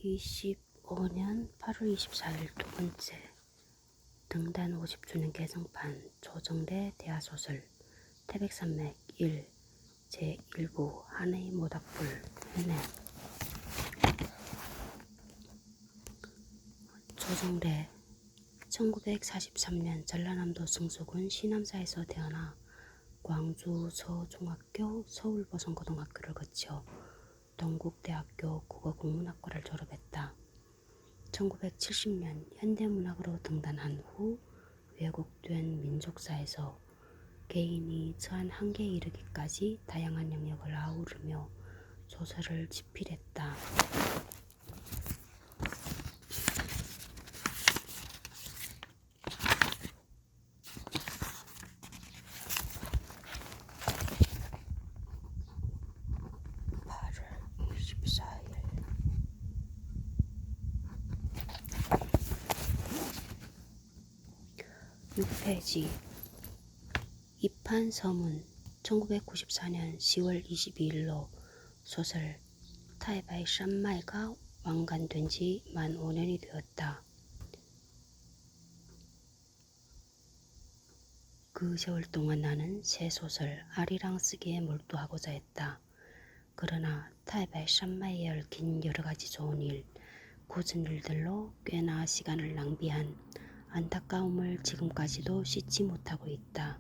2025년 8월 24일 두 번째 등단 50주년 개성판 조정래 대하소설 태백산맥 1 제1부 하늘의 모닥불 해냄. 조정래 1943년 전라남도 승수군 시남사에서 태어나 광주 서중학교 서울보성고등학교를 거쳐 동국대학교 국어국문학과를 졸업했다. 1970년 현대문학으로 등단한 후 왜곡된 민족사에서 개인이 처한 한계에 이르기까지 다양한 영역을 아우르며 소설을 집필했다. 페이지 입한서문 1994년 10월 22일로 소설 타이바이 샴마이가 완간된 지 만 5년이 되었다. 그 세월 동안 나는 새 소설 아리랑 쓰기에 몰두하고자 했다. 그러나 타이바이 샴마이에 얽힌 여러가지 좋은 일, 굳은 일들로 꽤나 시간을 낭비한 안타까움을 지금까지도 씻지 못하고 있다.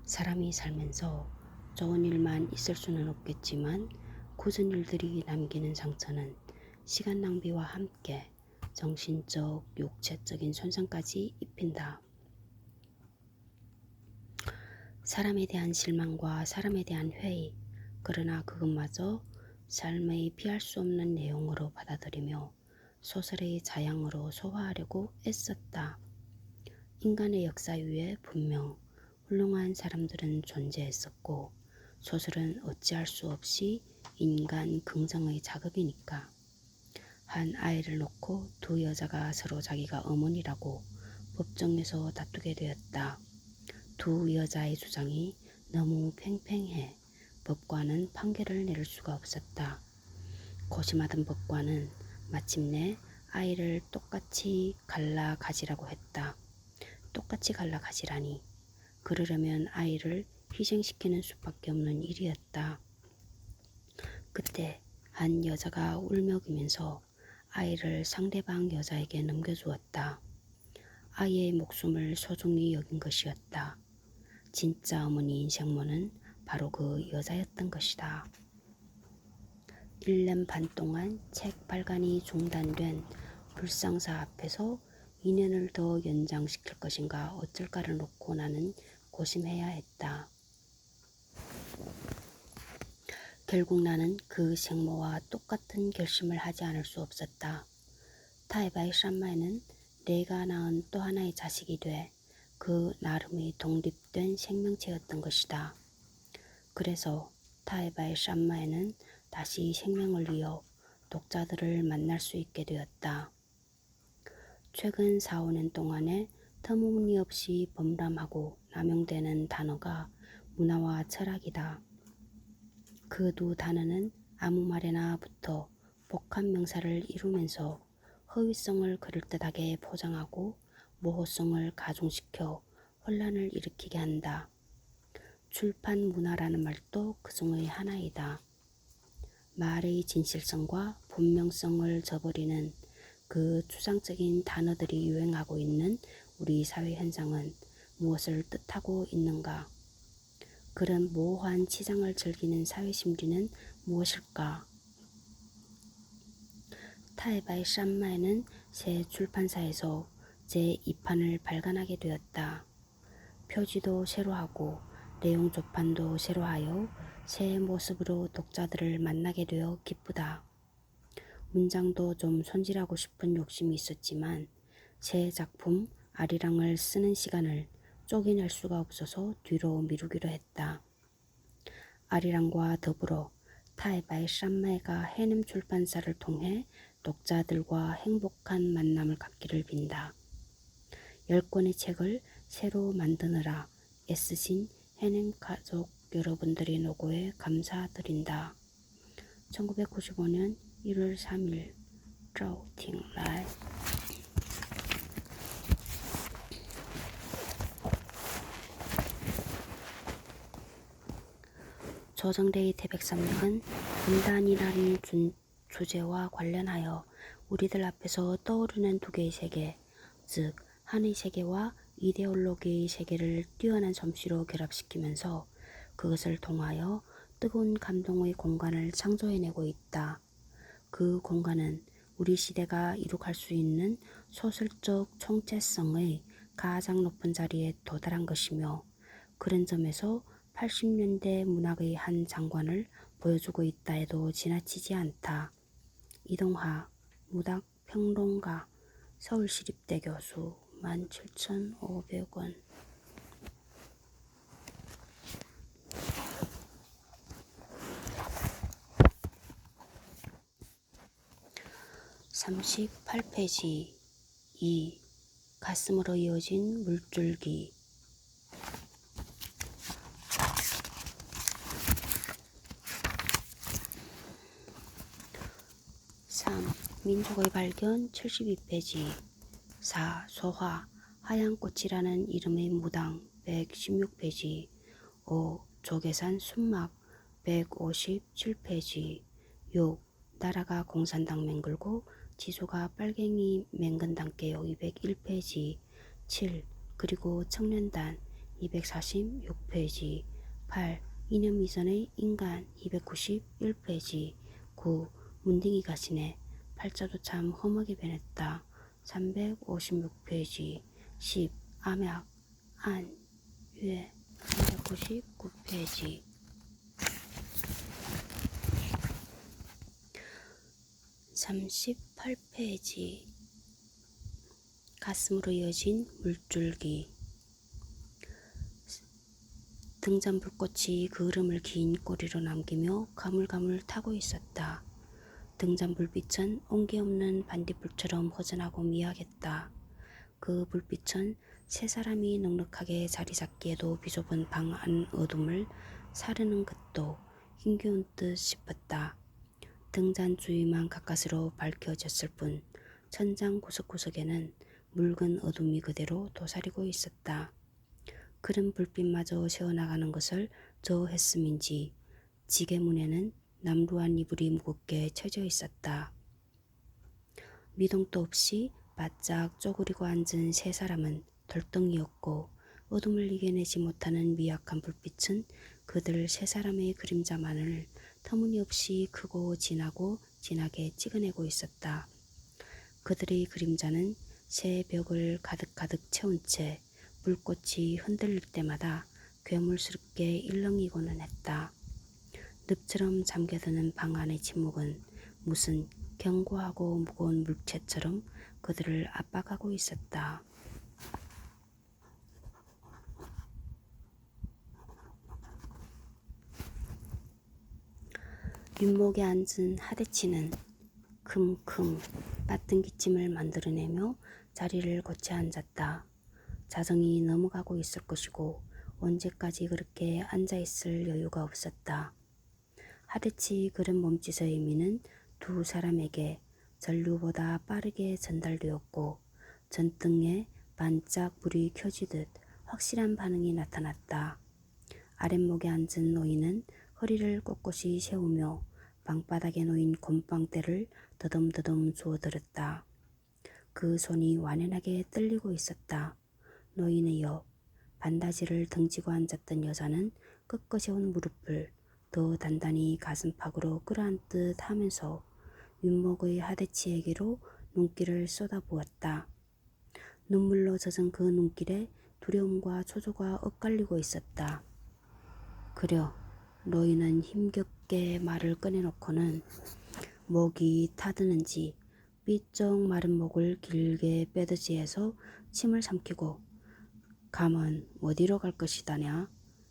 사람이 살면서 좋은 일만 있을 수는 없겠지만 굳은 일들이 남기는 상처는 시간 낭비와 함께 정신적, 육체적인 손상까지 입힌다. 사람에 대한 실망과 사람에 대한 회의, 그러나 그것마저 삶의 피할 수 없는 내용으로 받아들이며 소설의 자양으로 소화하려고 애썼다. 인간의 역사 위에 분명 훌륭한 사람들은 존재했었고 소설은 어찌할 수 없이 인간 긍정의 작업이니까. 한 아이를 놓고 두 여자가 서로 자기가 어머니라고 법정에서 다투게 되었다. 두 여자의 주장이 너무 팽팽해 법관은 판결을 내릴 수가 없었다. 고심하던 법관은 마침내 아이를 똑같이 갈라 가지라고 했다. 똑같이 갈라 가지라니. 그러려면 아이를 희생시키는 수밖에 없는 일이었다. 그때 한 여자가 울먹이면서 아이를 상대방 여자에게 넘겨주었다. 아이의 목숨을 소중히 여긴 것이었다. 진짜 어머니인 생모는 바로 그 여자였던 것이다. 1년 반 동안 책 발간이 중단된 불상사 앞에서 2년을 더 연장시킬 것인가 어쩔까를 놓고 나는 고심해야 했다. 결국 나는 그 생모와 똑같은 결심을 하지 않을 수 없었다. 타이바이 샴마이는 내가 낳은 또 하나의 자식이 돼 그 나름의 독립된 생명체였던 것이다. 그래서 타이바이 샴마이는 다시 생명을 이어 독자들을 만날 수 있게 되었다. 최근 4, 5년 동안에 터무니없이 범람하고 남용되는 단어가 문화와 철학이다. 그 두 단어는 아무 말에나 붙어 복합 명사를 이루면서 허위성을 그럴듯하게 포장하고 모호성을 가중시켜 혼란을 일으키게 한다. 출판 문화라는 말도 그 중의 하나이다. 말의 진실성과 분명성을 저버리는 그 추상적인 단어들이 유행하고 있는 우리 사회 현상은 무엇을 뜻하고 있는가? 그런 모호한 치장을 즐기는 사회 심리는 무엇일까? 타이바이 샴마이는 새 출판사에서 제2판을 발간하게 되었다. 표지도 새로 하고 내용 조판도 새로 하여 새 모습으로 독자들을 만나게 되어 기쁘다. 문장도 좀 손질하고 싶은 욕심이 있었지만 새 작품 아리랑을 쓰는 시간을 쪼개낼 수가 없어서 뒤로 미루기로 했다. 아리랑과 더불어 타이바이 샴마이가 해냄 출판사를 통해 독자들과 행복한 만남을 갖기를 빈다. 10권의 책을 새로 만드느라 애쓰신 해냄 가족 여러분들의 노고에 감사드린다. 1995년 1월 3일 周挺来。 조정래의 태백산맥은 분단이라는 주제와 관련하여 우리들 앞에서 떠오르는 두 개의 세계, 즉 한의 세계와 이데올로기의 세계를 뛰어난 솜씨로 결합시키면서 그것을 통하여 뜨거운 감동의 공간을 창조해내고 있다. 그 공간은 우리 시대가 이룩할 수 있는 소설적 총체성의 가장 높은 자리에 도달한 것이며, 그런 점에서 80년대 문학의 한 장관을 보여주고 있다 해도 지나치지 않다. 이동하, 문학평론가, 서울시립대 교수, 17,500원. 38페이지 2. 가슴으로 이어진 물줄기. 3. 민족의 발견 72페이지 4. 소화 하얀 꽃이라는 이름의 무당 116페이지 5. 조계산 순막 157페이지 6. 나라가 공산당 맹글고 지소가 빨갱이 맹근당께요 201페이지 7. 그리고 청년단 246페이지 8. 이념 이전의 인간 291페이지 9. 문딩이 가시네 팔자도 참 험하게 변했다 356페이지 10. 암약 안 회 399페이지 38페이지 가슴으로 이어진 물줄기. 등잔 불꽃이 그 흐름을 긴 꼬리로 남기며 가물가물 타고 있었다. 등잔 불빛은 온기 없는 반딧불처럼 허전하고 미약했다. 그 불빛은 세 사람이 넉넉하게 자리 잡기에도 비좁은 방 안 어둠을 사르는 것도 힘겨운 듯 싶었다. 등잔 주위만 가까스로 밝혀졌을 뿐 천장 구석구석에는 묽은 어둠이 그대로 도사리고 있었다. 그런 불빛마저 새어나가는 것을 저어했음인지 지게문에는 남루한 이불이 무겁게 쳐져 있었다. 미동도 없이 바짝 쪼그리고 앉은 세 사람은 덜덩이었고 어둠을 이겨내지 못하는 미약한 불빛은 그들 세 사람의 그림자만을 터무니없이 크고 진하게 찍어내고 있었다. 그들의 그림자는 새 벽을 가득가득 채운 채 불꽃이 흔들릴 때마다 괴물스럽게 일렁이고는 했다. 늪처럼 잠겨드는 방 안의 침묵은 무슨 견고하고 무거운 물체처럼 그들을 압박하고 있었다. 윗목에 앉은 하대치는 킁킁 빠뜬 기침을 만들어내며 자리를 고쳐 앉았다. 자정이 넘어가고 있을 것이고 언제까지 그렇게 앉아있을 여유가 없었다. 하대치 그런 몸짓의 의미는 두 사람에게 전류보다 빠르게 전달되었고 전등에 반짝 불이 켜지듯 확실한 반응이 나타났다. 아랫목에 앉은 노인은 허리를 꼿꼿이 세우며 방바닥에 놓인 곰방대를 더듬더듬 주워들었다. 그 손이 완연하게 떨리고 있었다. 노인의 옆 반다지를 등지고 앉았던 여자는 꺾어세운 무릎을 더 단단히 가슴팍으로 끌어안듯 하면서 윗목의 하대치에게로 눈길을 쏟아부었다. 눈물로 젖은 그 눈길에 두려움과 초조가 엇갈리고 있었다. 그려 노인은 힘겹게 말을 꺼내놓고는 목이 타드는지 삐쩍 마른 목을 길게 빼드지해서 침을 삼키고 감은 어디로 갈 것이다냐?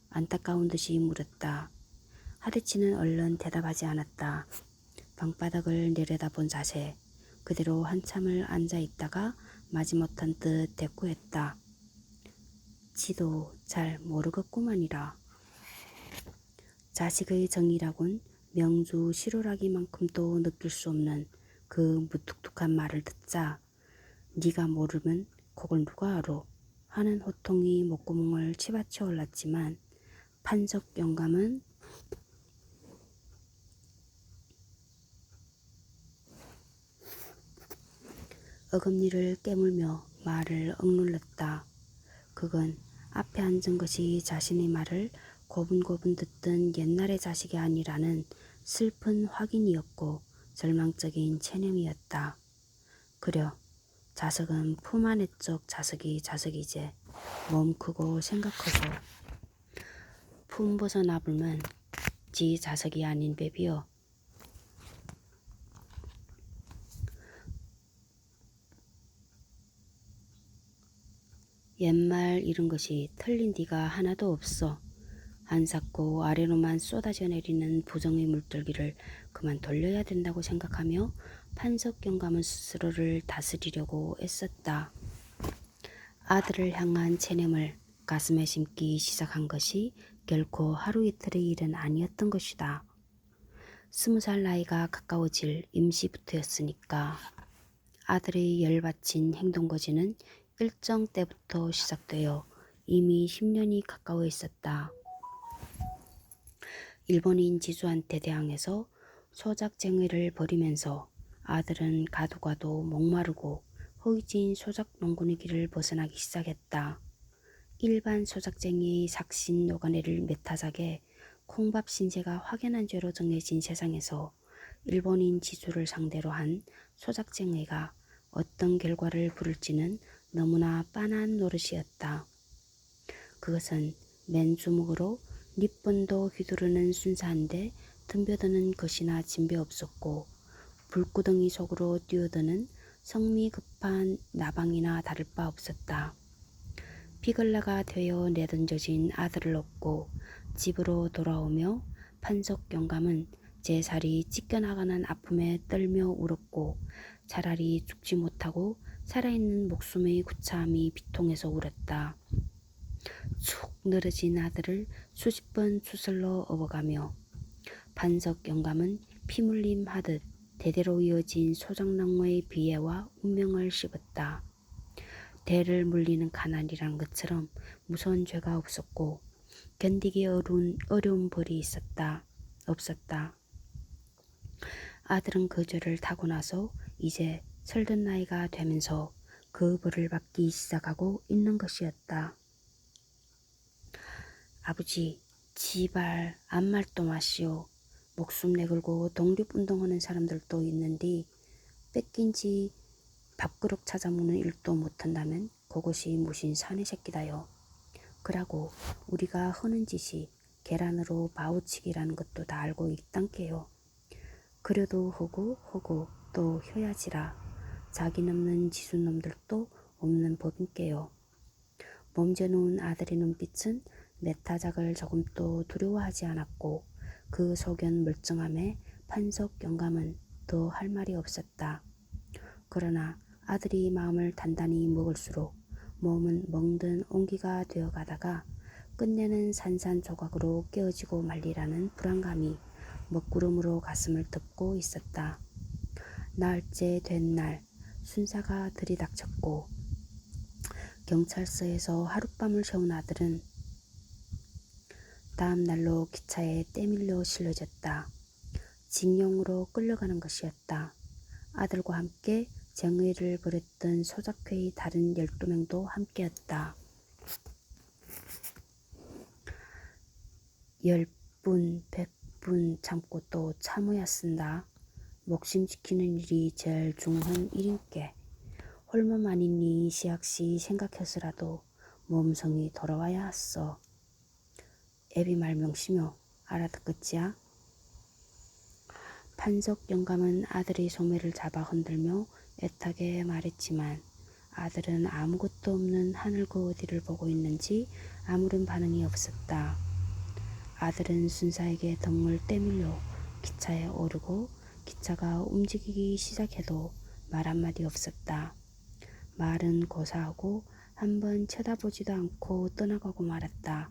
안타까운 듯이 물었다. 하대치는 얼른 대답하지 않았다. 방바닥을 내려다본 자세 그대로 한참을 앉아있다가 마지못한 듯 대꾸했다. 지도 잘 모르겠구만이라. 자식의 정이라곤 명주 실오라기만큼도 느낄 수 없는 그 무뚝뚝한 말을 듣자 네가 모르면 그걸 누가 알아 하는 호통이 목구멍을 치받쳐 올랐지만 판석 영감은 어금니를 깨물며 말을 억눌렀다. 그건 앞에 앉은 것이 자신의 말을 고분고분 듣던 옛날의 자식이 아니라는 슬픈 확인이었고 절망적인 체념이었다. 그려 자석은 품 안의 쪽 자석이 자석이지 몸 크고 생각 크고 품 벗어나불면 지 자석이 아닌 베비여. 옛말 이런 것이 틀린 디가 하나도 없어. 한사코 아래로만 쏟아져 내리는 부정의 물들기를 그만 돌려야 된다고 생각하며 판석 영감은 스스로를 다스리려고 애썼다. 아들을 향한 체념을 가슴에 심기 시작한 것이 결코 하루 이틀의 일은 아니었던 것이다. 20살 나이가 가까워질 임시부터였으니까. 아들의 열받친 행동거지는 일정 때부터 시작되어 이미 10년이 가까워 있었다. 일본인 지주한테 대항해서 소작쟁의를 벌이면서 아들은 가도 목마르고 허위진 소작농군의 길을 벗어나기 시작했다. 일반 소작쟁이의 삭신 노가내를 메타작에 콩밥 신세가 확연한 죄로 정해진 세상에서 일본인 지주를 상대로 한 소작쟁의가 어떤 결과를 부를지는 너무나 빤한 노릇이었다. 그것은 맨주먹으로 립번도 휘두르는 순사한데 덤벼드는 것이나 진배 없었고 불구덩이 속으로 뛰어드는 성미 급한 나방이나 다를 바 없었다. 피글라가 되어 내던져진 아들을 업고 집으로 돌아오며 판석 영감은 제 살이 찢겨나가는 아픔에 떨며 울었고 차라리 죽지 못하고 살아있는 목숨의 구차함이 비통해서 울었다. 축 늘어진 아들을 수십 번 추슬러 업어가며 판석 영감은 피물림 하듯 대대로 이어진 소작농의 비애와 운명을 씹었다. 대를 물리는 가난이란 것처럼 무서운 죄가 없었고 견디기 어려운 벌이 없었다. 아들은 그 죄를 타고 나서 이제 설든 나이가 되면서 그 벌을 받기 시작하고 있는 것이었다. 아버지, 지발 아무 말도 마시오. 목숨 내걸고 독립운동하는 사람들도 있는데 뺏긴 지 밥그릇 찾아먹는 일도 못한다면 그것이 무슨 사내 새끼다요. 그러고 우리가 하는 짓이 계란으로 바우치기라는 것도 다 알고 있단께요. 그래도 허고 또 효야지라 자기 넘는 지순놈들도 없는 법인께요. 몸져놓은 아들의 눈빛은 메타작을 조금도 두려워하지 않았고 그 소견 멀쩡함에 판석 영감은 더 할 말이 없었다. 그러나 아들이 마음을 단단히 먹을수록 몸은 멍든 옹기가 되어가다가 끝내는 산산조각으로 깨어지고 말리라는 불안감이 먹구름으로 가슴을 덮고 있었다. 나흘째 된 날 순사가 들이닥쳤고 경찰서에서 하룻밤을 새운 아들은 다음 날로 기차에 떼밀려 실려졌다. 징용으로 끌려가는 것이었다. 아들과 함께 정의를 벌였던 소작회의 다른 12명도 함께였다. 10분, 100분 참고 또 참아야 쓴다. 목숨 지키는 일이 제일 중요한 일인께. 홀몸 아니니 시약시 생각해서라도 몸성이 돌아와야 했어. 애비 말 명심여 알아듣겠지야? 판석 영감은 아들의 소매를 잡아 흔들며 애타게 말했지만 아들은 아무것도 없는 하늘 그 어디를 보고 있는지 아무런 반응이 없었다. 아들은 순사에게 덩을 떼밀려 기차에 오르고 기차가 움직이기 시작해도 말 한마디 없었다. 말은 고사하고 한번 쳐다보지도 않고 떠나가고 말았다.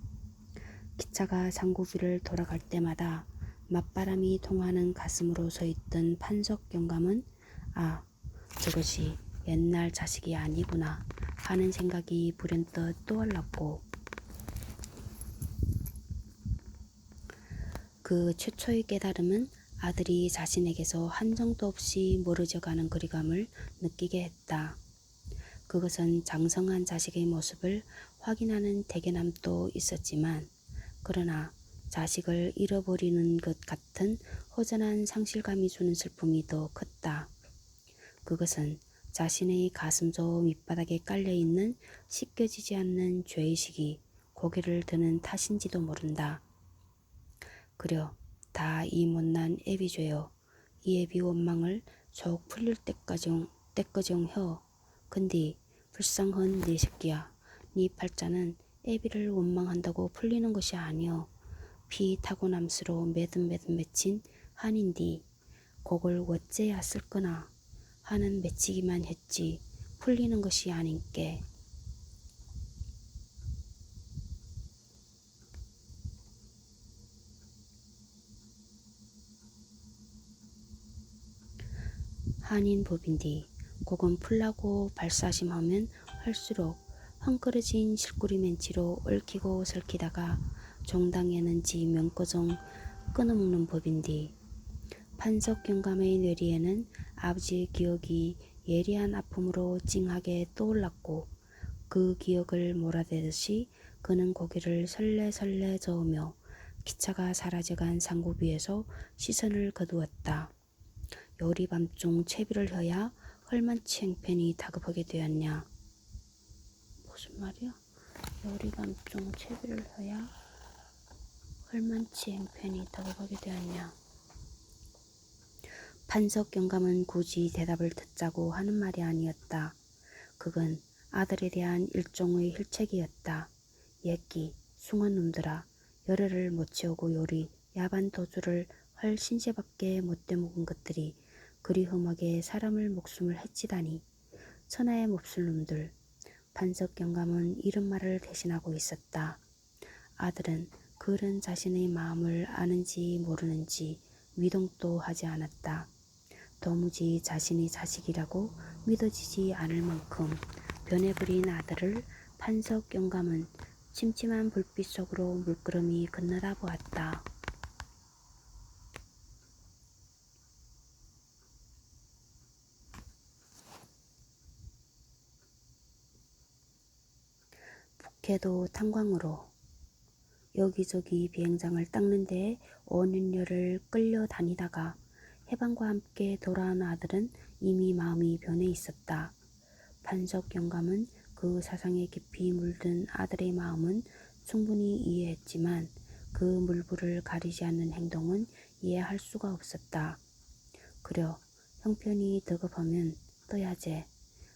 기차가 상구비를 돌아갈 때마다 맞바람이 통하는 가슴으로 서 있던 판석 영감은 아, 저것이 옛날 자식이 아니구나 하는 생각이 불현듯 떠올랐고 그 최초의 깨달음은 아들이 자신에게서 한정도 없이 멀어져가는 거리감을 느끼게 했다. 그것은 장성한 자식의 모습을 확인하는 대견함도 있었지만 그러나 자식을 잃어버리는 것 같은 허전한 상실감이 주는 슬픔이 더 컸다. 그것은 자신의 가슴저 밑바닥에 깔려있는 씻겨지지 않는 죄의식이 고개를 드는 탓인지도 모른다. 그려 다 이 못난 애비죄여 이 애비 원망을 속 풀릴 때까정 혀. 근데 불쌍한 네 새끼야. 네 팔자는 애비를 원망한다고 풀리는 것이 아니여. 피 타고남스로 매듭 맺힌 한인디. 곡을 어째야 쓸거나 하는 맺히기만 했지 풀리는 것이 아닌께. 한인법인디. 곡은 풀라고 발사심하면 할수록 헝클어진 실구리 멘치로 얽히고 설키다가 종당에는지 명거정 끊어먹는 법인디. 판석 영감의 뇌리에는 아버지의 기억이 예리한 아픔으로 찡하게 떠올랐고 그 기억을 몰아대듯이 그는 고개를 설레설레 저으며 기차가 사라져간 상구 위에서 시선을 거두었다. 요리 밤중 채비를 혀야 헐만치 행편이 다급하게 되었냐. 무슨 말이야? 요리 밤중 채비를 혀야 헐만치 행편이 다급하게 되었냐. 판석 영감은 굳이 대답을 듣자고 하는 말이 아니었다. 그건 아들에 대한 일종의 힐책이었다. 예끼 숭한 놈들아 열애를 못 채우고 요리 야반 도주를 할 신세밖에 못 되먹은 것들이 그리 험하게 사람을 목숨을 해치다니. 천하의 몹쓸 놈들. 판석 영감은 이런 말을 대신하고 있었다. 아들은 그런 자신의 마음을 아는지 모르는지 위동도 하지 않았다. 도무지 자신이 자식이라고 믿어지지 않을 만큼 변해버린 아들을 판석 영감은 침침한 불빛 속으로 물끄러미 건너다 보았다. 북해도 탄광으로 여기저기 비행장을 닦는 데에 5년여를 끌려다니다가 해방과 함께 돌아온 아들은 이미 마음이 변해 있었다. 판석 영감은 그 사상에 깊이 물든 아들의 마음은 충분히 이해했지만 그 물불을 가리지 않는 행동은 이해할 수가 없었다. 그려 형편이 덕업하면 떠야제.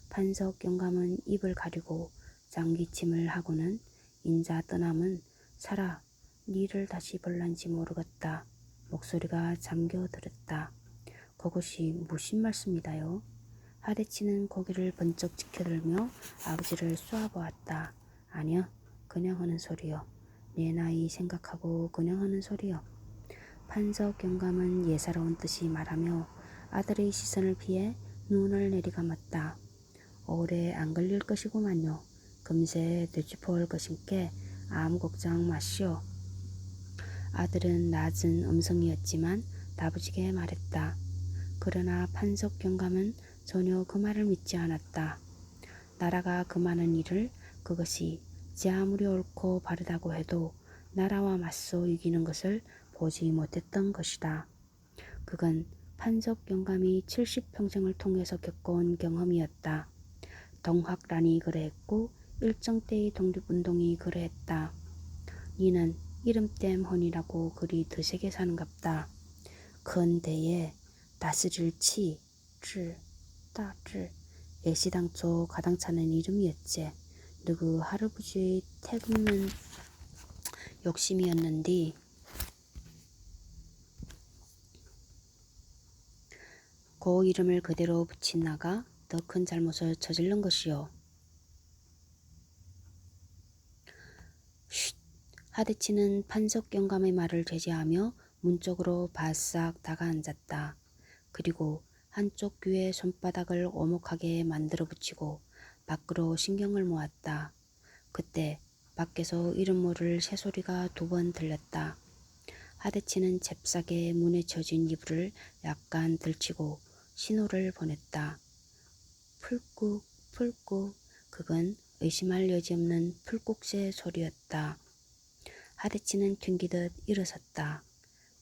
판석 영감은 입을 가리고 장기침을 하고는 인자 떠남은 살아 니를 다시 볼란지 모르겠다. 목소리가 잠겨들었다. 그것이 무슨 말씀이다요? 하대치는 고개를 번쩍 지켜들며 아버지를 쏘아보았다. 아니요, 그냥 하는 소리요. 내 나이 생각하고 그냥 하는 소리요. 판석 영감은 예사로운 듯이 말하며 아들의 시선을 피해 눈을 내리감았다. 오래 안 걸릴 것이구만요. 금세 되짚어올 것인께 아무 걱정 마시오. 아들은 낮은 음성이었지만 다부지게 말했다. 그러나 판석 영감은 전혀 그 말을 믿지 않았다. 나라가 금하는 일을 그것이 제 아무리 옳고 바르다고 해도 나라와 맞서 이기는 것을 보지 못했던 것이다. 그건 판석 영감이 70평생을 통해서 겪어온 경험이었다. 동학란이 그래했고 일정 때의 독립운동이 그래했다. 니는 이름땜 헌이라고 그리 드세게 사는갑다. 큰 대에 다스릴 치, 질, 따질, 애시당초 가당차는 이름이었지. 누구 할아버지의 태극는 욕심이었는디 그 이름을 그대로 붙인 나가 더 큰 잘못을 저지른 것이요. 쉿! 하대치는 판석 영감의 말을 제지하며 문 쪽으로 바싹 다가앉았다. 그리고 한쪽 귀에 손바닥을 오목하게 만들어 붙이고 밖으로 신경을 모았다. 그때 밖에서 이름 모를 새소리가 2번 들렸다. 하대치는 잽싸게 문에 쳐진 이불을 약간 들치고 신호를 보냈다. 풀꾹 풀꾹. 그건 의심할 여지 없는 풀꾹새 소리였다. 하대치는 튕기듯 일어섰다.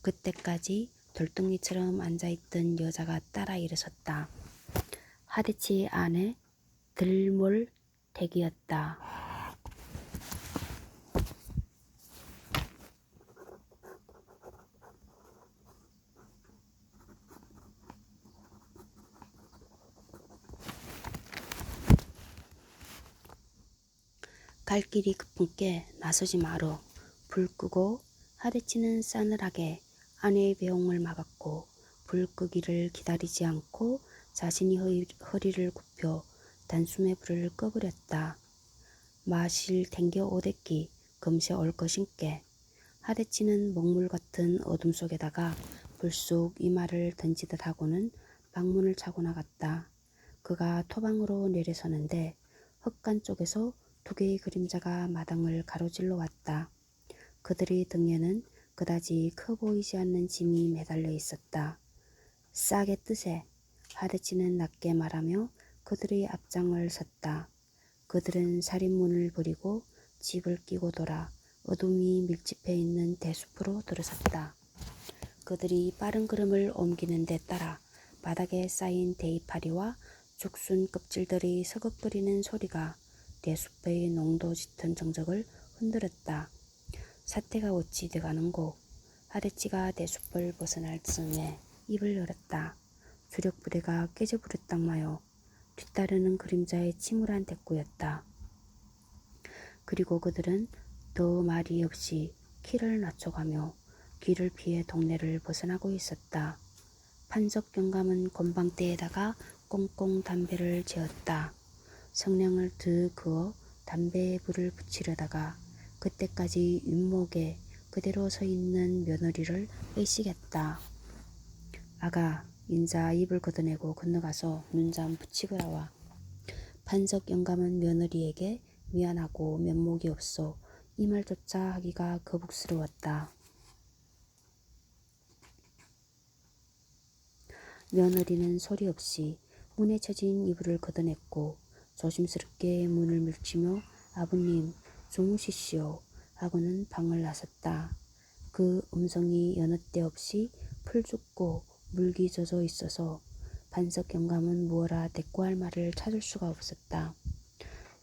그때까지 돌덩이처럼 앉아있던 여자가 따라 일어섰다. 하대치 안에 들몰택이었다. 갈 길이 급은께 나서지 마로. 불 끄고. 하대치는 싸늘하게 아내의 배웅을 막았고 불 끄기를 기다리지 않고 자신이 허리를 굽혀 단숨에 불을 꺼버렸다. 마실 탱겨 오댔기 금세 올 것인께. 하대치는 먹물 같은 어둠 속에다가 불쑥 이마를 던지듯 하고는 방문을 차고 나갔다. 그가 토방으로 내려서는데 흙간 쪽에서 2개의 그림자가 마당을 가로질러 왔다. 그들의 등에는 그다지 커 보이지 않는 짐이 매달려 있었다. 싸게 뜨세. 하대치는 낮게 말하며 그들의 앞장을 섰다. 그들은 살인문을 버리고 집을 끼고 돌아 어둠이 밀집해 있는 대숲으로 들어섰다. 그들이 빠른 걸음을 옮기는 데 따라 바닥에 쌓인 대이파리와 죽순 껍질들이 서걱거리는 소리가 대숲의 농도 짙은 정적을 흔들었다. 사태가 어찌 돼가는고. 하대치가 대숲을 벗어날 즈음에 입을 열었다. 주력부대가 깨져버렸단마요. 뒤따르는 그림자의 침울한 대꾸였다. 그리고 그들은 더 말이 없이 키를 낮춰가며 귀를 피해 동네를 벗어나고 있었다. 판석 경감은 곤방대에다가 꽁꽁 담배를 재었다. 성냥을 드 그어 담배에 불을 붙이려다가 그때까지 윗목에 그대로 서 있는 며느리를 의식했다. 아가, 인자 입을 걷어내고 건너가서 눈 좀 붙이거라와. 판석 영감은 며느리에게 미안하고 면목이 없어 이 말조차 하기가 거북스러웠다. 며느리는 소리 없이 문에 쳐진 이불을 걷어냈고 조심스럽게 문을 밀치며 아버님 주무시시오 하고는 방을 나섰다. 그 음성이 여느 때 없이 풀죽고 물기 젖어 있어서 판석 영감은 무어라 대꾸할 말을 찾을 수가 없었다.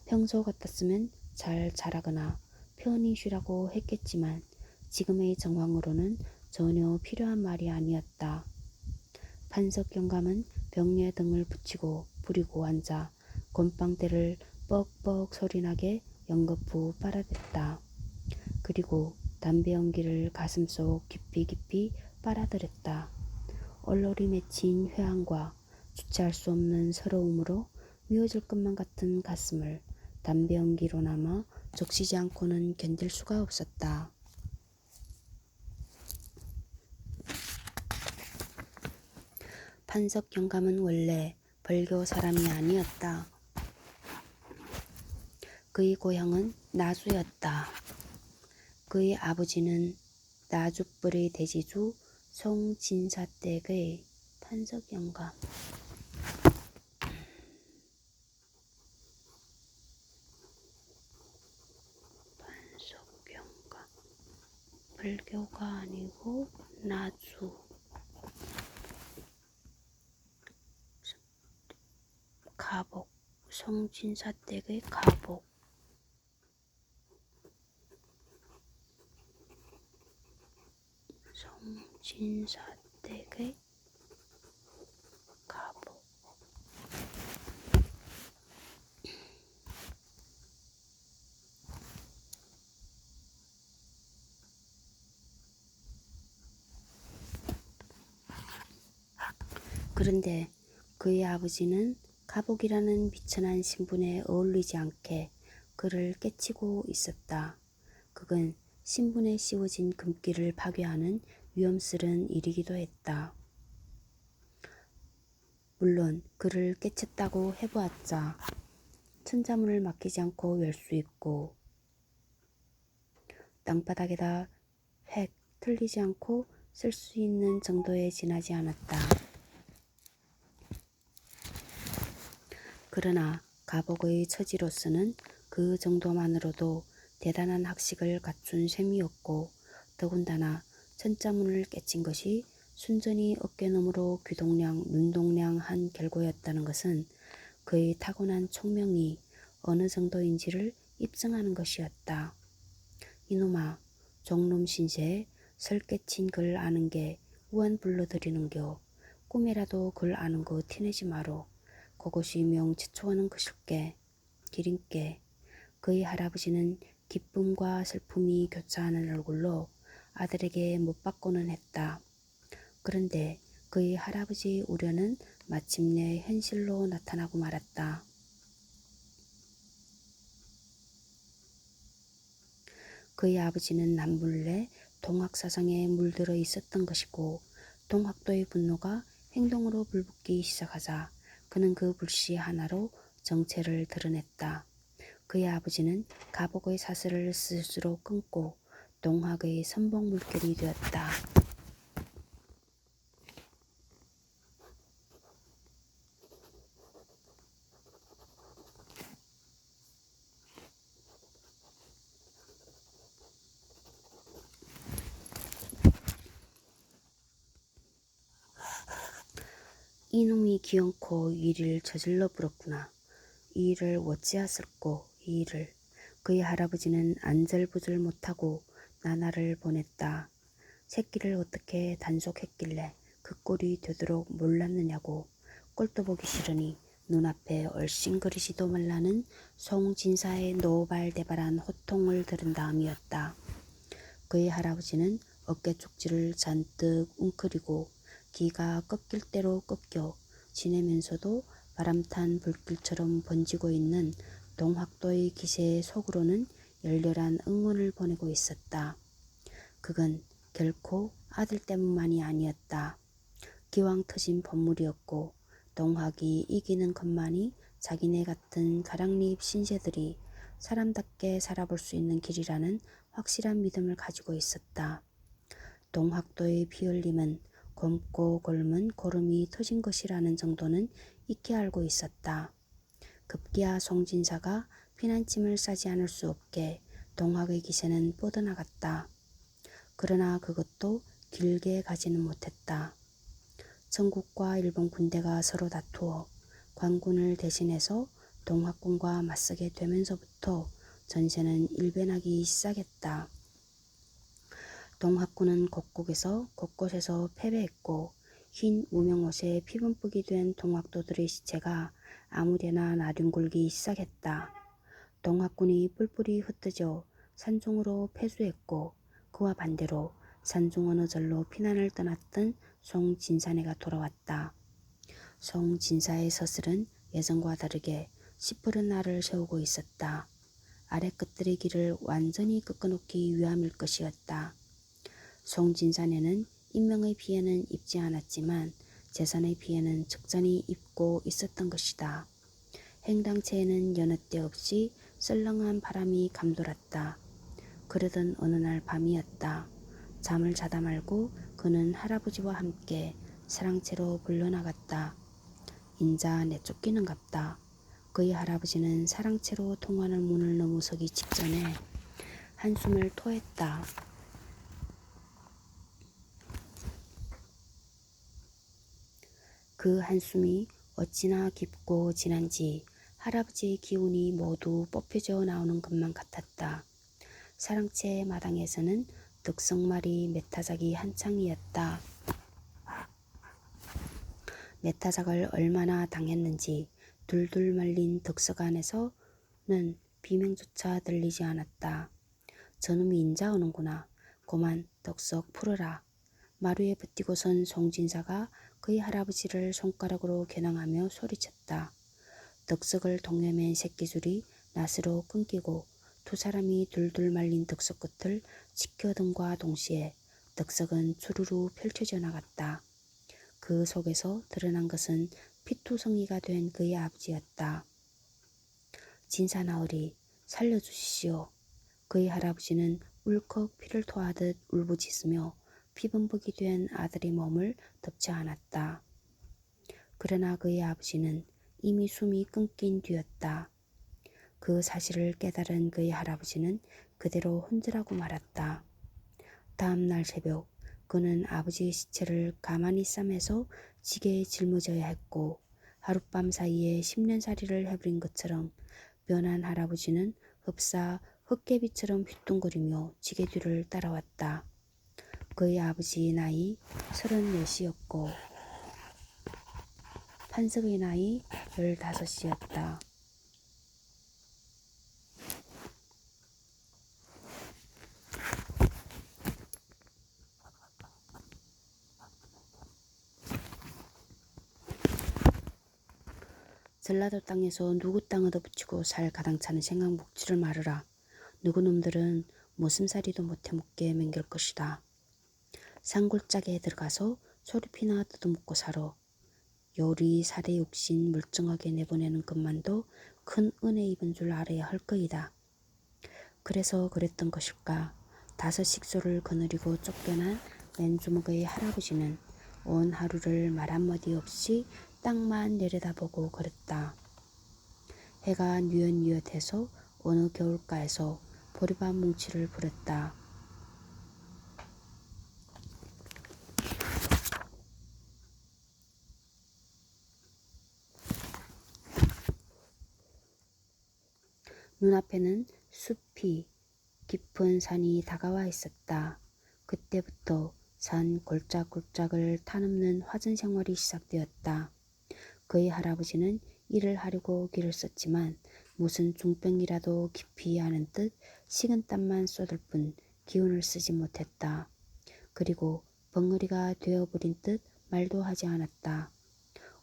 평소 같았으면 잘 자라거나 편히 쉬라고 했겠지만 지금의 정황으로는 전혀 필요한 말이 아니었다. 판석 영감은 벽에 등을 붙이고 부리고 앉아 곤방대를 뻑뻑 소리나게 연거푸 빨아댔다. 그리고 담배 연기를 가슴속 깊이 빨아들였다. 얼얼이 맺힌 회한과 주체할 수 없는 서러움으로 미어질 것만 같은 가슴을 담배 연기로나마 적시지 않고는 견딜 수가 없었다. 판석 영감은 원래 벌교 사람이 아니었다. 그의 고향은 나주였다. 그의 아버지는 나주벌의 대지주 송진사댁의 판석 영감. 판석 영감. 벌교가 아니고 나주. 가복. 송진사댁의 가복. 송진사댁의 가복. 그런데 그의 아버지는 가복이라는 비천한 신분에 어울리지 않게 그를 깨치고 있었다. 그건 신분에 씌워진 금기를 파괴하는 위험스런 일이기도 했다. 물론 그를 깨쳤다고 해보았자 천자문을 막히지 않고 열 수 있고 땅바닥에다 획 틀리지 않고 쓸 수 있는 정도에 지나지 않았다. 그러나 가복의 처지로서는 그 정도만으로도 대단한 학식을 갖춘 셈이었고 더군다나 천자문을 깨친 것이 순전히 어깨너머로 귀동량 눈동량한 결과였다는 것은 그의 타고난 총명이 어느 정도인지를 입증하는 것이었다. 이놈아, 종놈 신세에 설 깨친 글 아는 게 우한 불러들이는겨. 꿈이라도 글 아는 거 티내지 마로. 그것이 명 지초하는 것일게. 기린께. 그의 할아버지는 기쁨과 슬픔이 교차하는 얼굴로 아들에게 못 받고는 했다. 그런데 그의 할아버지의 우려는 마침내 현실로 나타나고 말았다. 그의 아버지는 남몰래 동학사상에 물들어 있었던 것이고 동학도의 분노가 행동으로 불붙기 시작하자 그는 그 불씨 하나로 정체를 드러냈다. 그의 아버지는 가복의 사슬을 스스로 끊고 동학의 선봉 물결이 되었다. 이놈이 기어코 이 일을 저질러 부렸구나. 이 일을 어찌하였을꼬 이 일을. 그의 할아버지는 안절부절 못하고 나날을 보냈다. 새끼를 어떻게 단속했길래 그 꼴이 되도록 몰랐느냐고. 꼴도 보기 싫으니 눈앞에 얼씬거리지도 말라는 송진사의 노발대발한 호통을 들은 다음이었다. 그의 할아버지는 어깨 쪽지를 잔뜩 웅크리고 기가 꺾일 대로 꺾여 지내면서도 바람탄 불길처럼 번지고 있는 동학도의 기세에 속으로는 열렬한 응원을 보내고 있었다. 그건 결코 아들 때문만이 아니었다. 기왕 터진 법물이었고 동학이 이기는 것만이 자기네 같은 가랑잎 신세들이 사람답게 살아볼 수 있는 길이라는 확실한 믿음을 가지고 있었다. 동학도의 비흘림은 곪고 곪은 고름이 터진 것이라는 정도는 익히 알고 있었다. 급기야 송진사가 피난짐을 싸지 않을 수 없게 동학의 기세는 뻗어나갔다. 그러나 그것도 길게 가지는 못했다. 전국과 일본 군대가 서로 다투어 관군을 대신해서 동학군과 맞서게 되면서부터 전세는 일변하기 시작했다. 동학군은 곳곳에서 패배했고 흰 무명옷에 피범벅이 된 동학도들의 시체가 아무데나 나뒹굴기 시작했다. 동학군이 뿔뿔이 흩어져 산중으로 패수했고 그와 반대로 산중 어느 절로 피난을 떠났던 송진사네가 돌아왔다. 송진사의 서슬은 예전과 다르게 시퍼런 날을 세우고 있었다. 아래 끝들의 길을 완전히 꺾어놓기 위함일 것이었다. 송진사네는 인명의 피해는 입지 않았지만 재산의 피해는 적잖이 입고 있었던 것이다. 행당체에는 여느 때 없이 썰렁한 바람이 감돌았다. 그러던 어느 날 밤이었다. 잠을 자다 말고 그는 할아버지와 함께 사랑채로 불러나갔다. 인자 내쫓기는갑다. 그의 할아버지는 사랑채로 통하는 문을 넘어서기 직전에 한숨을 토했다. 그 한숨이 어찌나 깊고 진한지 할아버지의 기운이 모두 뽑혀져 나오는 것만 같았다. 사랑채 마당에서는 득성말이 메타작이 한창이었다. 메타작을 얼마나 당했는지 둘둘 말린 득석 안에서는 비명조차 들리지 않았다. 저놈이 인자 오는구나. 고만 득석 풀어라. 마루에 붙이고 선 송진사가 그의 할아버지를 손가락으로 겨냥하며 소리쳤다. 득석을 동여맨 새끼줄이 낫으로 끊기고 두 사람이 둘둘 말린 득석 끝을 지켜든과 동시에 득석은 주르르 펼쳐져 나갔다. 그 속에서 드러난 것은 피투성이가 된 그의 아버지였다. 진사나으리 살려주시오. 그의 할아버지는 울컥 피를 토하듯 울부짖으며 피범벅이 된 아들의 몸을 덮지 않았다. 그러나 그의 아버지는 이미 숨이 끊긴 뒤였다. 그 사실을 깨달은 그의 할아버지는 그대로 혼절하고 말았다. 다음 날 새벽 그는 아버지의 시체를 가만히 싸매서 지게에 짊어져야 했고 하룻밤 사이에 10년살이를 해버린 것처럼 변한 할아버지는 흡사 헛개비처럼 휘뚱거리며 지게 뒤를 따라왔다. 그의 아버지의 나이 34이었고 판석의 나이 15이었다. 전라도 땅에서 누구 땅 얻어붙이고 살 가당찮은 생강복지를 말으라. 누구 놈들은 모슴살이도 못해 묻게 맹길 것이다. 산골짜기에 들어가서 소리피나 뜯어먹고 살아. 요리 살의 욕심 멀쩡하게 내보내는 것만도 큰 은혜 입은 줄 알아야 할 거이다. 그래서 그랬던 것일까. 5식소를 거느리고 쫓겨난 맨주먹의 할아버지는 온 하루를 말 한마디 없이 땅만 내려다보고 걸었다. 해가 뉘엿뉘엿해서 어느 겨울가에서 보리밥 뭉치를 부렸다. 눈앞에는 숲이 깊은 산이 다가와 있었다. 그때부터 산 골짜골짝을 타넘는 화전 생활이 시작되었다. 그의 할아버지는 일을 하려고 기를 썼지만 무슨 중병이라도 깊이 하는 듯 식은땀만 쏟을 뿐 기운을 쓰지 못했다. 그리고 벙어리가 되어버린 듯 말도 하지 않았다.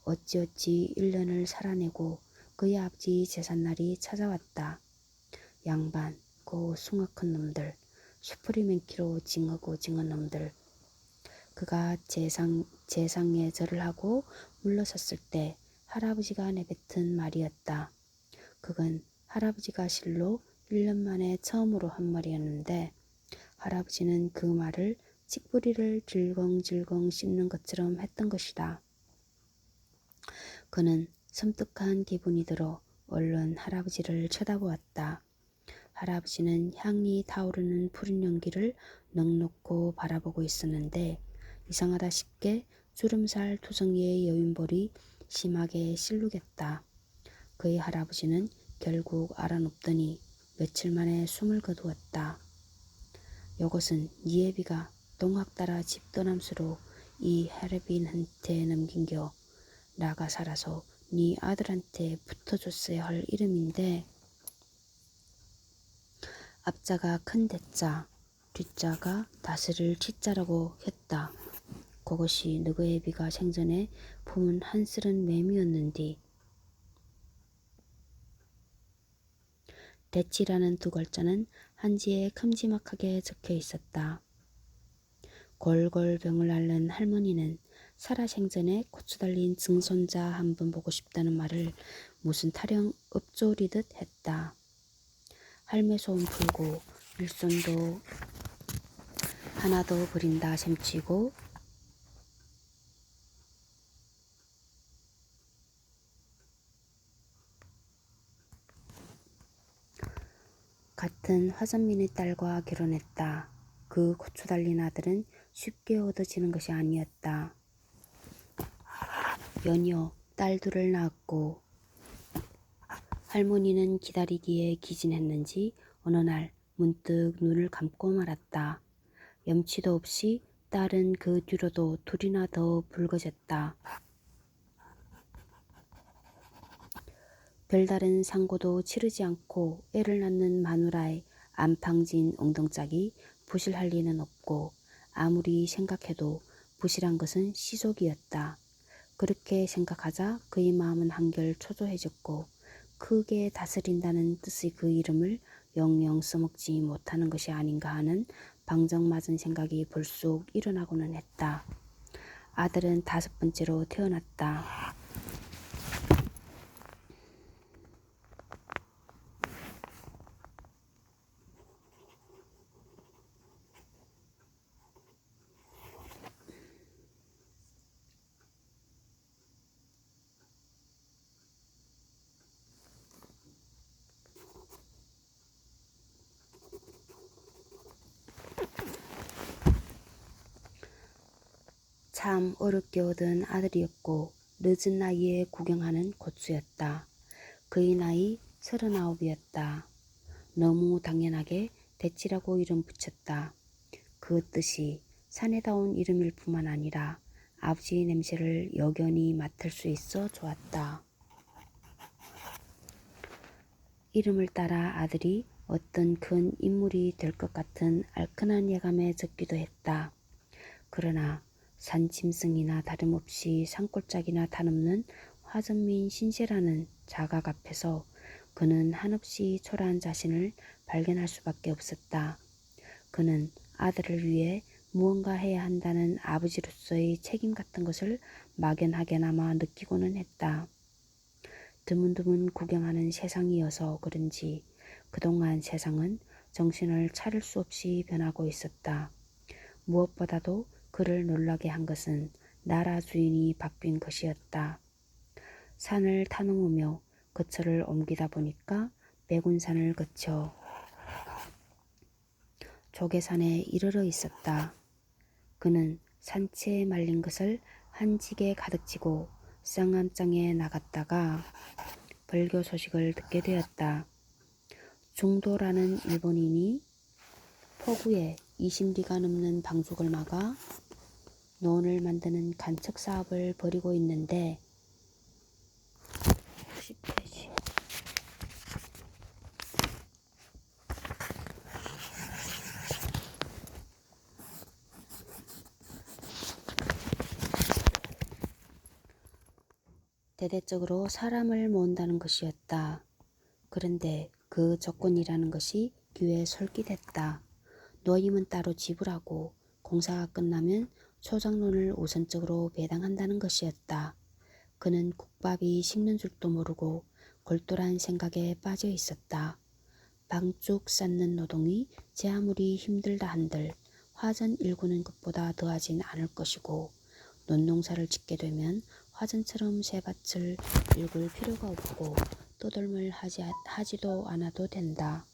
어찌어찌 1년을 살아내고 그의 아버지 제삿날이 찾아왔다. 양반, 고 숭악한 놈들, 슈프리맨키로 징하고 징한 놈들. 그가 재상에 절을 하고 물러섰을 때 할아버지가 내뱉은 말이었다. 그건 할아버지가 실로 1년 만에 처음으로 한 말이었는데 할아버지는 그 말을 칡뿌리를 질겅질겅 씹는 것처럼 했던 것이다. 그는 섬뜩한 기분이 들어 얼른 할아버지를 쳐다보았다. 할아버지는 향이 타오르는 푸른 연기를 넋놓고 바라보고 있었는데 이상하다 싶게 주름살 투성이의 여윈볼이 심하게 실룩했다. 그의 할아버지는 결국 알아눕더니 며칠 만에 숨을 거두었다. 요것은 니 애비가 동학 따라 집 떠남수로 이 할애비한테 넘긴겨. 나가 살아서 네 아들한테 붙어줬어야 할 이름인데 앞자가 큰 대자, 뒷자가 다스릴 치자라고 했다. 그것이 너그 애비가 생전에 품은 한스런 맴이었는디. 대치라는 두 글자는 한지에 큼지막하게 적혀 있었다. 골골병을 앓는 할머니는 살아생전에 고추 달린 증손자 한 번 보고 싶다는 말을 무슨 타령 읍조리듯 했다. 할매 소원 풀고 일손도 하나도 버린다 셈치고 같은 화전민의 딸과 결혼했다. 그 고추 달린 아들은 쉽게 얻어지는 것이 아니었다. 연이어 딸 둘을 낳았고 할머니는 기다리기에 기진했는지 어느 날 문득 눈을 감고 말았다. 염치도 없이 딸은 그 뒤로도 둘이나 더 붉어졌다. 별다른 상고도 치르지 않고 애를 낳는 마누라의 안팡진 엉덩짝이 부실할 리는 없고 아무리 생각해도 부실한 것은 시속이었다. 그렇게 생각하자 그의 마음은 한결 초조해졌고 크게 다스린다는 뜻의 그 이름을 영영 써먹지 못하는 것이 아닌가 하는 방정맞은 생각이 불쑥 일어나고는 했다. 아들은 5번째로 태어났다. 참 어렵게 얻은 아들이었고 늦은 나이에 구경하는 고추였다. 그의 나이 39이었다. 너무 당연하게 대치라고 이름 붙였다. 그 뜻이 사내다운 이름일 뿐만 아니라 아버지 냄새를 여견히 맡을 수 있어 좋았다. 이름을 따라 아들이 어떤 큰 인물이 될 것 같은 알큰한 예감에 적기도 했다. 그러나 산짐승이나 다름없이 산골짜기나 다름없는 화전민 신세라는 자각 앞에서 그는 한없이 초라한 자신을 발견할 수밖에 없었다. 그는 아들을 위해 무언가 해야 한다는 아버지로서의 책임 같은 것을 막연하게나마 느끼고는 했다. 드문드문 구경하는 세상이어서 그런지 그동안 세상은 정신을 차릴 수 없이 변하고 있었다. 무엇보다도 그를 놀라게 한 것은 나라 주인이 바뀐 것이었다. 산을 타넘으며 거처를 옮기다 보니까 백운산을 거쳐 조계산에 이르러 있었다. 그는 산채에 말린 것을 한 지게 가득 지고 쌍암장에 나갔다가 벌교 소식을 듣게 되었다. 중도라는 일본인이 포구에 20리가 넘는 방죽을 막아 논을 만드는 간척 사업을 벌이고 있는데 10페이지. 대대적으로 사람을 모은다는 것이었다. 그런데 그 조건이라는 것이 귀에 솔깃했다. 노임은 따로 지불하고 공사가 끝나면 초장론을 우선적으로 배당한다는 것이었다. 그는 국밥이 식는 줄도 모르고 골똘한 생각에 빠져 있었다. 방죽 쌓는 노동이 제 아무리 힘들다 한들 화전 일구는 것보다 더하진 않을 것이고 논농사를 짓게 되면 화전처럼 새 밭을 일굴 필요가 없고 떠돌물 하지도 않아도 된다.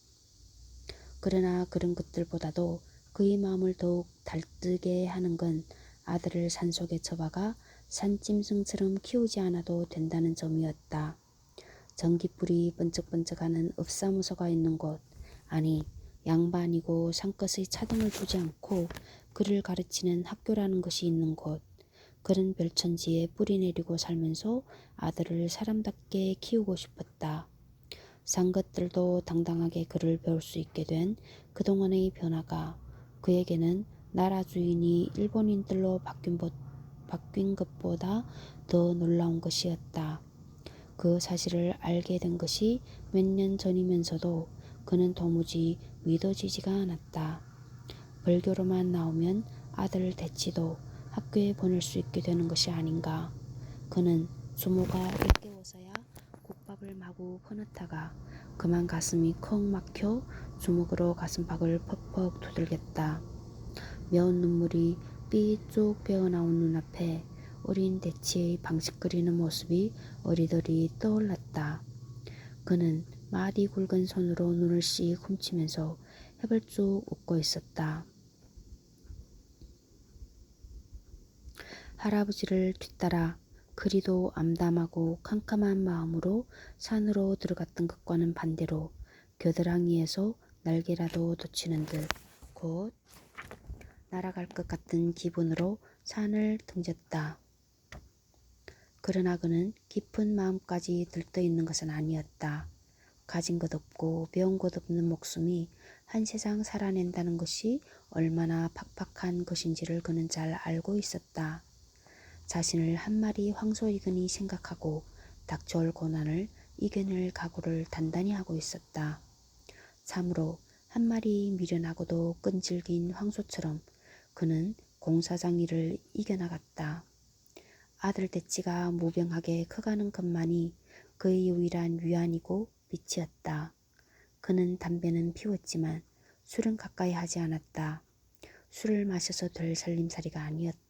그러나 그런 것들보다도 그의 마음을 더욱 달뜨게 하는 건 아들을 산속에 처박아 산짐승처럼 키우지 않아도 된다는 점이었다. 전깃불이 번쩍번쩍하는 읍사무소가 있는 곳, 아니 양반이고 산것의 차등을 두지 않고 그를 가르치는 학교라는 것이 있는 곳, 그런 별천지에 뿌리 내리고 살면서 아들을 사람답게 키우고 싶었다. 산 것들도 당당하게 그를 배울 수 있게 된 그동안의 변화가 그에게는 나라 주인이 일본인들로 바뀐 것보다 더 놀라운 것이었다. 그 사실을 알게 된 것이 몇 년 전이면서도 그는 도무지 믿어지지가 않았다. 벌교로만 나오면 아들 대치도 학교에 보낼 수 있게 되는 것이 아닌가. 그는 주모가 일깨워서야 국밥을 마구 퍼넣다가 그만 가슴이 컥 막혀 주먹으로 가슴팍을 퍽퍽 두들겼다. 매운 눈물이 삐쭉 배어나온 눈앞에 어린 대치의 방식거리는 모습이 어리더리 떠올랐다. 그는 마디 굵은 손으로 눈을 씩 훔치면서 해벌쭉 웃고 있었다. 할아버지를 뒤따라 그리도 암담하고 캄캄한 마음으로 산으로 들어갔던 것과는 반대로 겨드랑이에서 날개라도 돋치는 듯 곧 날아갈 것 같은 기분으로 산을 등졌다. 그러나 그는 깊은 마음까지 들떠있는 것은 아니었다. 가진 것 없고 배운 것 없는 목숨이 한 세상 살아낸다는 것이 얼마나 팍팍한 것인지를 그는 잘 알고 있었다. 자신을 한 마리 황소이근이 생각하고 닥쳐올 고난을 이겨낼 각오를 단단히 하고 있었다. 참으로 한 마리 미련하고도 끈질긴 황소처럼 그는 공사장 일을 이겨나갔다. 아들 대치가 무병하게 커가는 것만이 그의 유일한 위안이고 빛이었다. 그는 담배는 피웠지만 술은 가까이 하지 않았다. 술을 마셔서 될 살림살이가 아니었다.